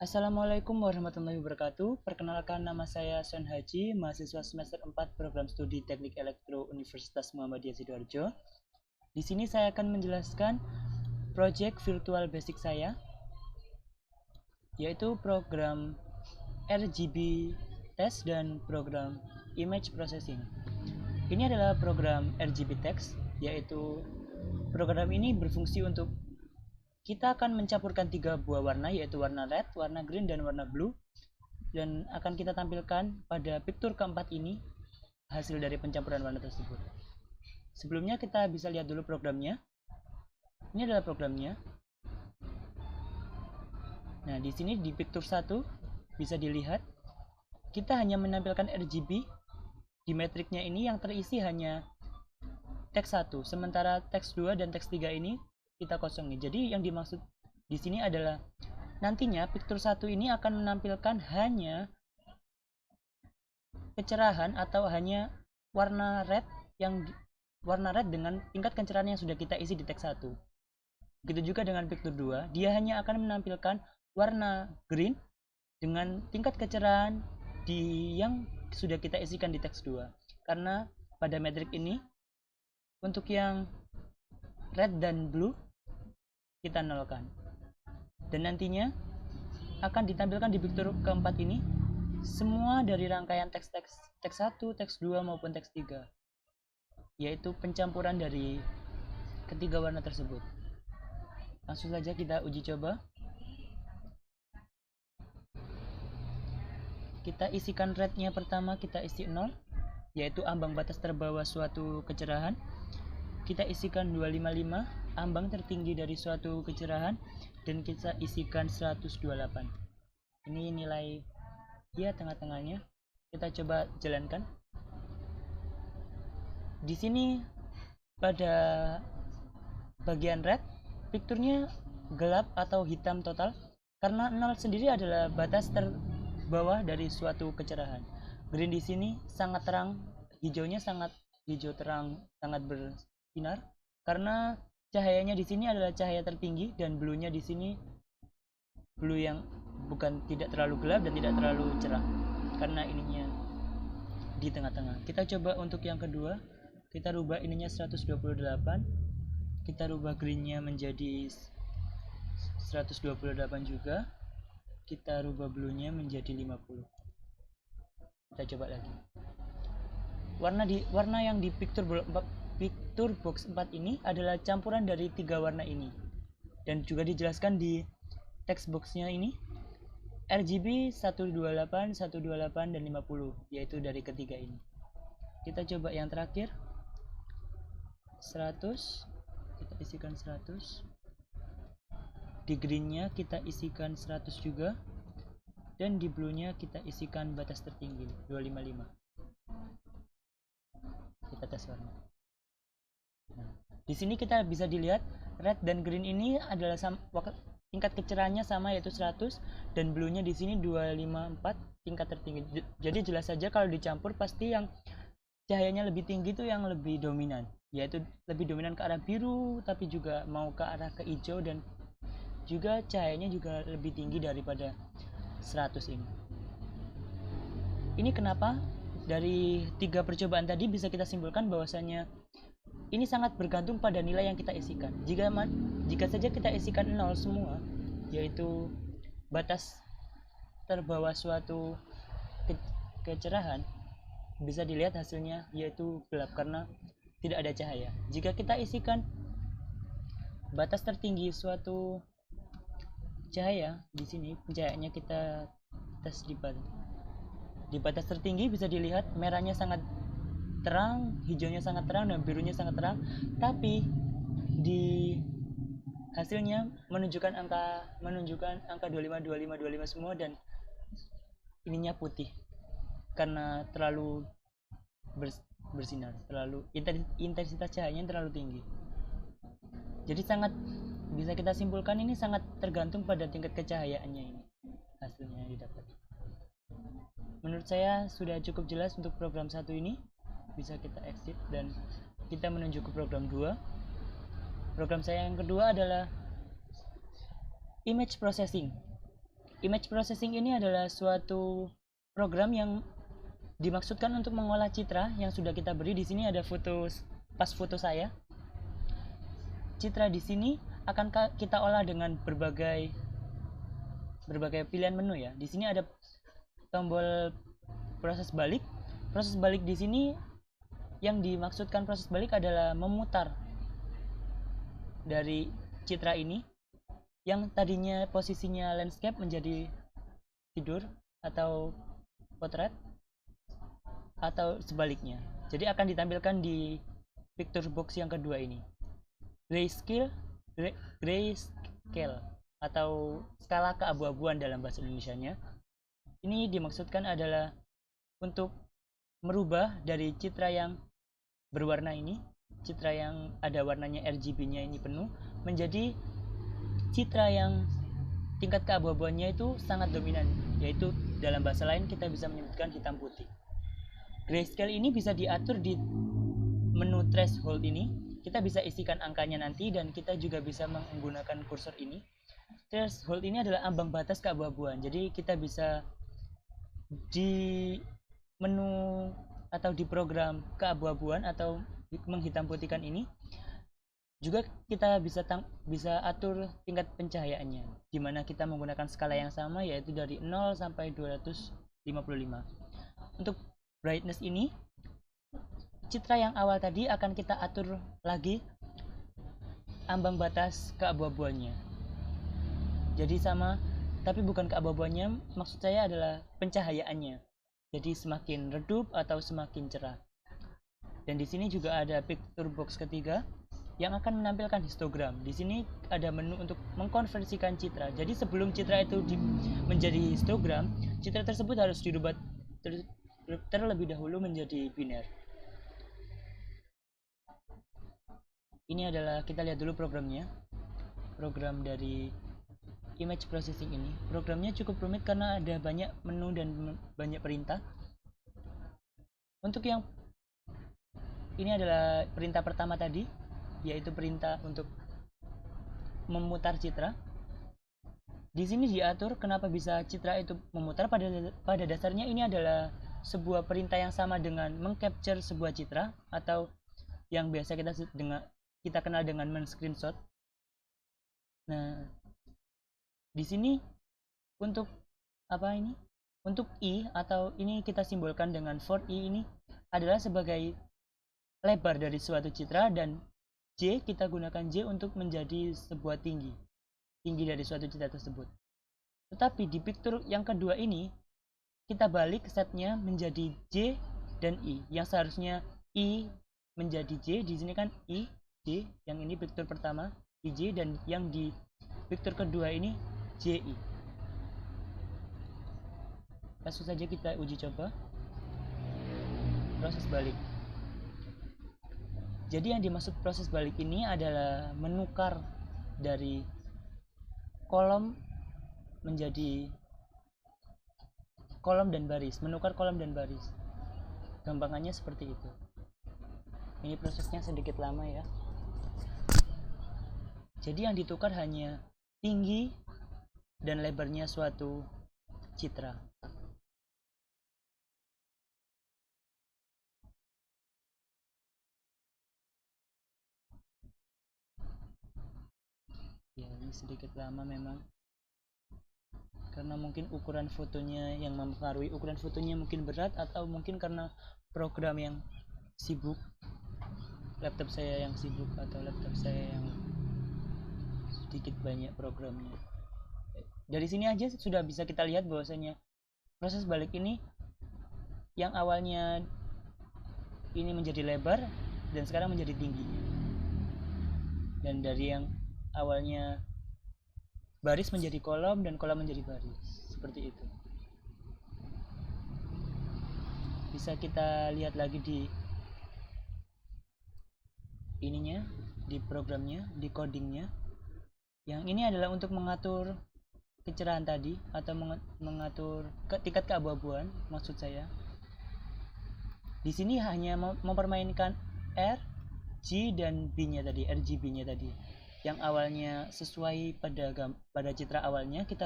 Assalamualaikum warahmatullahi wabarakatuh. Perkenalkan, nama saya Son Haji, mahasiswa semester 4 Program Studi Teknik Elektro Universitas Muhammadiyah Sidoarjo. Di sini saya akan menjelaskan proyek virtual basic saya, yaitu program RGB test dan program image processing. Ini adalah program RGB text, yaitu program ini berfungsi untuk kita akan mencampurkan 3 buah warna, yaitu warna red, warna green, dan warna blue, dan akan kita tampilkan pada picture keempat ini hasil dari pencampuran warna tersebut. Sebelumnya kita bisa lihat dulu programnya. Ini adalah programnya. Nah, di sini di picture 1 bisa dilihat kita hanya menampilkan RGB. Di metriknya ini yang terisi hanya teks 1, sementara teks 2 dan teks 3 ini kita kosongi. Jadi yang dimaksud di sini adalah nantinya picture 1 ini akan menampilkan hanya kecerahan atau hanya warna red dengan tingkat kecerahan yang sudah kita isi di teks 1. Begitu juga dengan picture 2, dia hanya akan menampilkan warna green dengan tingkat kecerahan yang sudah kita isikan di teks 2. Karena pada metrik ini untuk yang red dan blue kita nolkan, dan nantinya akan ditampilkan di picture keempat ini semua dari rangkaian teks 1, teks 2 maupun teks 3, yaitu pencampuran dari ketiga warna tersebut. Langsung saja kita uji coba. Kita isikan rednya pertama, kita isi 0, yaitu ambang batas terbawah suatu kecerahan. Kita isikan 255, ambang tertinggi dari suatu kecerahan, dan kita isikan 128. Ini nilai ya tengah-tengahnya. Kita coba jalankan. Di sini pada bagian red, picture-nya gelap atau hitam total karena 0 sendiri adalah batas terbawah dari suatu kecerahan. Green di sini sangat terang, hijaunya sangat hijau terang, sangat bersinar karena cahayanya di sini adalah cahaya tertinggi, dan blue-nya di sini blue yang bukan tidak terlalu gelap dan tidak terlalu cerah karena ininya di tengah-tengah. Kita coba untuk yang kedua, kita rubah ininya 128, kita rubah green-nya menjadi 128 juga, kita rubah blue-nya menjadi 50. Kita coba lagi. Warna yang di picture box 4 ini adalah campuran dari 3 warna ini, dan juga dijelaskan di text box-nya ini RGB 128, 128, dan 50, yaitu dari ketiga ini. Kita coba yang terakhir 100, kita isikan 100, di green-nya kita isikan 100 juga, dan di blue-nya kita isikan batas tertinggi 255. Kita tes warna. Nah, di sini kita bisa dilihat red dan green ini adalah tingkat kecerahannya sama, yaitu 100, dan blue-nya di sini 254 tingkat tertinggi. Jadi jelas saja kalau dicampur pasti yang cahayanya lebih tinggi itu yang lebih dominan, yaitu lebih dominan ke arah biru, tapi juga mau ke arah ke hijau, dan juga cahayanya juga lebih tinggi daripada 100 ini. Ini kenapa? Dari 3 percobaan tadi bisa kita simpulkan bahwasanya ini sangat bergantung pada nilai yang kita isikan. Jika saja kita isikan 0 semua, yaitu batas terbawah suatu kecerahan, bisa dilihat hasilnya yaitu gelap karena tidak ada cahaya. Jika kita isikan batas tertinggi suatu cahaya, di sini pencahayaannya kita tes di batas tertinggi bisa dilihat merahnya sangat terang, hijaunya sangat terang, dan birunya sangat terang, tapi di hasilnya menunjukkan angka 25 semua, dan ininya putih karena terlalu bersinar, terlalu intensitas cahayanya terlalu tinggi. Jadi sangat bisa kita simpulkan ini sangat tergantung pada tingkat kecahayaannya ini hasilnya yang didapat. Menurut saya sudah cukup jelas untuk program 1 ini. Bisa kita exit dan kita menuju ke program 2. Program saya yang kedua adalah image processing. Image processing ini adalah suatu program yang dimaksudkan untuk mengolah citra yang sudah kita beri. Di sini ada pas foto saya. Citra di sini akan kita olah dengan berbagai pilihan menu ya. Di sini ada tombol proses balik. Proses balik di sini, yang dimaksudkan proses balik adalah memutar dari citra ini yang tadinya posisinya landscape menjadi tidur atau potret, atau sebaliknya. Jadi akan ditampilkan di picture box yang kedua ini. Grayscale atau skala keabu-abuan dalam bahasa Indonesianya. Ini dimaksudkan adalah untuk merubah dari citra yang berwarna ini, citra yang ada warnanya RGB-nya ini penuh, menjadi citra yang tingkat keabu-abuannya itu sangat dominan, yaitu dalam bahasa lain kita bisa menyebutkan hitam putih. Grayscale ini bisa diatur di menu threshold ini. Kita bisa isikan angkanya nanti, dan kita juga bisa menggunakan kursor ini. Threshold ini adalah ambang batas keabu-abuan. Jadi kita bisa di menu atau di program keabu-abuan atau menghitam putihkan ini juga kita bisa atur tingkat pencahayaannya, di mana kita menggunakan skala yang sama, yaitu dari 0 sampai 255. Untuk brightness ini, citra yang awal tadi akan kita atur lagi ambang batas keabu-abuannya. Jadi sama, tapi bukan keabu-abuannya, maksud saya adalah pencahayaannya. Jadi semakin redup atau semakin cerah. Dan di sini juga ada picture box ketiga yang akan menampilkan histogram. Di sini ada menu untuk mengkonversikan citra. Jadi sebelum citra itu menjadi histogram, citra tersebut harus dirubah terlebih dahulu menjadi biner. Ini adalah, kita lihat dulu programnya. Program dari image processing ini. Programnya cukup rumit karena ada banyak menu dan banyak perintah. Untuk yang ini adalah perintah pertama tadi, yaitu perintah untuk memutar citra. Di sini diatur kenapa bisa citra itu memutar. Pada dasarnya ini adalah sebuah perintah yang sama dengan mengcapture sebuah citra, atau yang biasa kita kenal dengan men-screenshot. Nah, di sini untuk apa ini? Untuk I, atau ini kita simbolkan dengan for I, ini adalah sebagai lebar dari suatu citra, dan J, kita gunakan J untuk menjadi sebuah tinggi dari suatu citra tersebut. Tetapi di picture yang kedua ini, kita balik setnya menjadi J dan I, yang seharusnya I menjadi J. Di sini kan I, J, yang ini picture pertama IJ, dan yang di picture kedua ini JI. Langsung saja kita uji coba proses balik. Jadi yang dimaksud proses balik ini adalah menukar dari kolom menjadi kolom dan baris, menukar kolom dan baris. Gampangannya seperti itu. Ini prosesnya sedikit lama ya. Jadi yang ditukar hanya tinggi dan lebarnya suatu citra. Ya, ini sedikit lama memang, karena mungkin ukuran fotonya yang mempengaruhi. Ukuran fotonya mungkin berat, atau mungkin karena program yang sibuk, laptop saya yang sibuk, atau laptop saya yang sedikit banyak programnya. Dari sini aja sudah bisa kita lihat bahwasanya proses balik ini yang awalnya ini menjadi lebar dan sekarang menjadi tinggi, dan dari yang awalnya baris menjadi kolom, dan kolom menjadi baris, seperti itu. Bisa kita lihat lagi di ininya, di programnya, di codingnya. Yang ini adalah untuk mengatur kecerahan tadi, atau mengatur tingkat keabu-abuan, maksud saya. Di sini hanya mempermainkan R, G, dan B-nya tadi, RGB-nya tadi. Yang awalnya sesuai pada citra awalnya, kita